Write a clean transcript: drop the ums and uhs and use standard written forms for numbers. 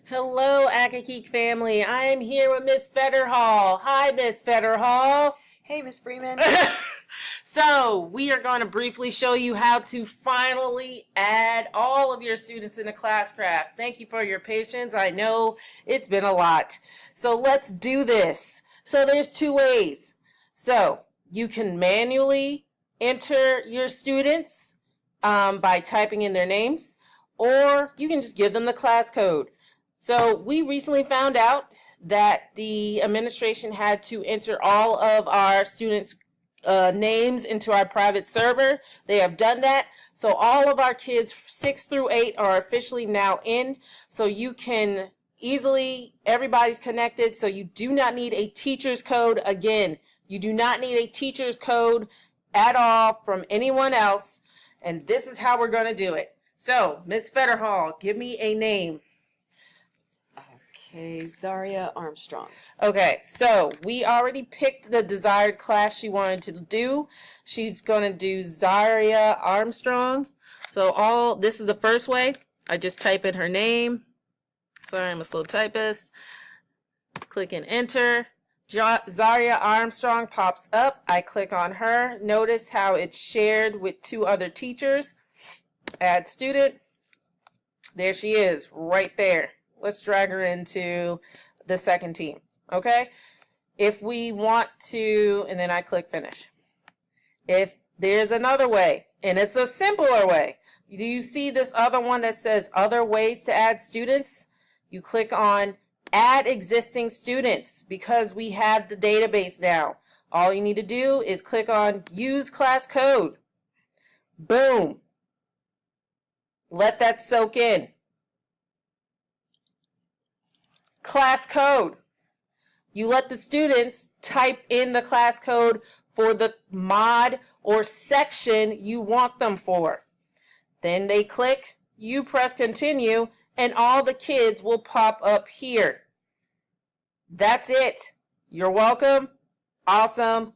Hello, Akakeek family. I am here with Miss Federhall. Hi, Miss Federhall. Hey, Miss Freeman. So, we are going to briefly show you how to finally add all of your students into Classcraft. Thank you for your patience. I know it's been a lot. So, let's do this. So, there's two ways. So, you can manually enter your students by typing in their names, or you can just give them the class code. So we recently found out that the administration had to enter all of our students' names into our private server. They have done that. So all of our kids 6 through 8 are officially now in. So you can easily, everybody's connected. So you do not need a teacher's code again. You do not need a teacher's code at all from anyone else. And this is how we're going to do it. So, Miss Federhall, give me a name. Okay, Zaria Armstrong. Okay, so we already picked the desired class she wanted to do. She's going to do Zaria Armstrong. So this is the first way. I just type in her name. Sorry, I'm a slow typist. Click and enter. Zaria Armstrong pops up. I click on her. Notice how it's shared with 2 other teachers. Add student. There she is, right there. Let's drag her into the second team, okay? If we want to, and then I click finish. If there's another way, and it's a simpler way. Do you see this other one that says other ways to add students? You click on add existing students because we have the database now. All you need to do is click on use class code. Boom. Let that soak in. Class code. You let the students type in the class code for the mod or section you want them for. Then they click, you press continue, and all the kids will pop up here. That's it. You're welcome. Awesome.